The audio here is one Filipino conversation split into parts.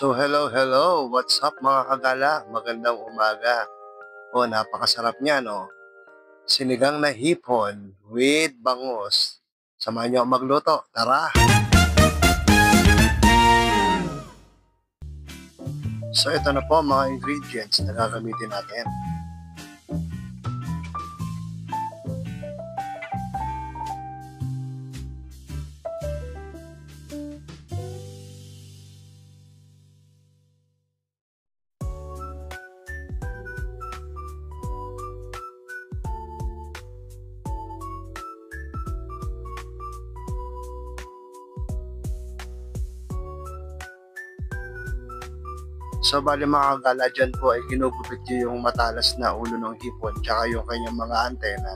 So hello, what's up mga kagala? Magandang umaga. Napakasarap niya, no? Sinigang na hipon with bangus. Samahan niyo ako magluto, tara! So ito na po mga ingredients na gagamitin natin. So bali mga kagala dyan po ay ginugupit nyo yung matalas na ulo ng hipon tsaka yung kanyang mga antena.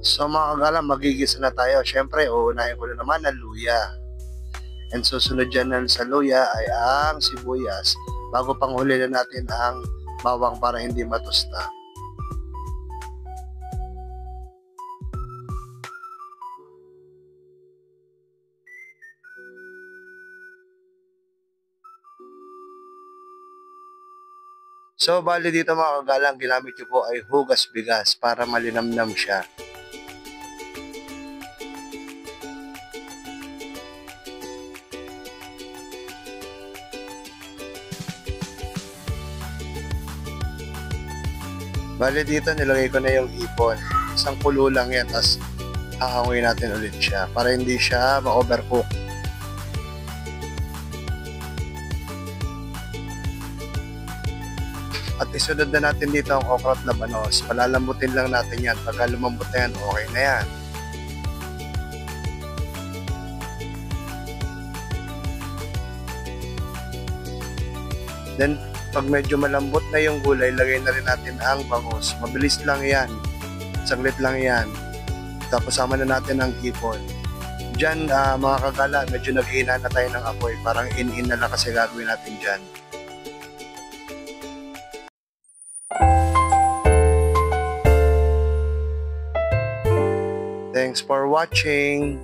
So mga kagala, magigisa na tayo. Siyempre, uunahin ko na naman ang luya. And susunod dyan sa luya ay ang sibuyas. Bago pang huli na natin ang bawang para hindi matusta. So bali dito mga kagala, ang ginamit ko po ay hugas bigas para malinamnam siya. Bale dito nilagay ko na yung hipon. Isang kulo lang yan, tapos hahanguin natin ulit siya para hindi siya ma-overcook. At isunod na natin dito ang okra at labanos. Palalambutin lang natin yan. Pagka lumambot na yan, okay na yan. Then, pag medyo malambot na yung gulay, lagay na rin natin ang bangus. Mabilis lang yan. Saglit lang yan. Tapos sama na natin ang hipon. Diyan, mga kagala, medyo naghihina na tayo ng apoy. Parang in-in na lang kasi gagawin natin dyan. Thanks for watching.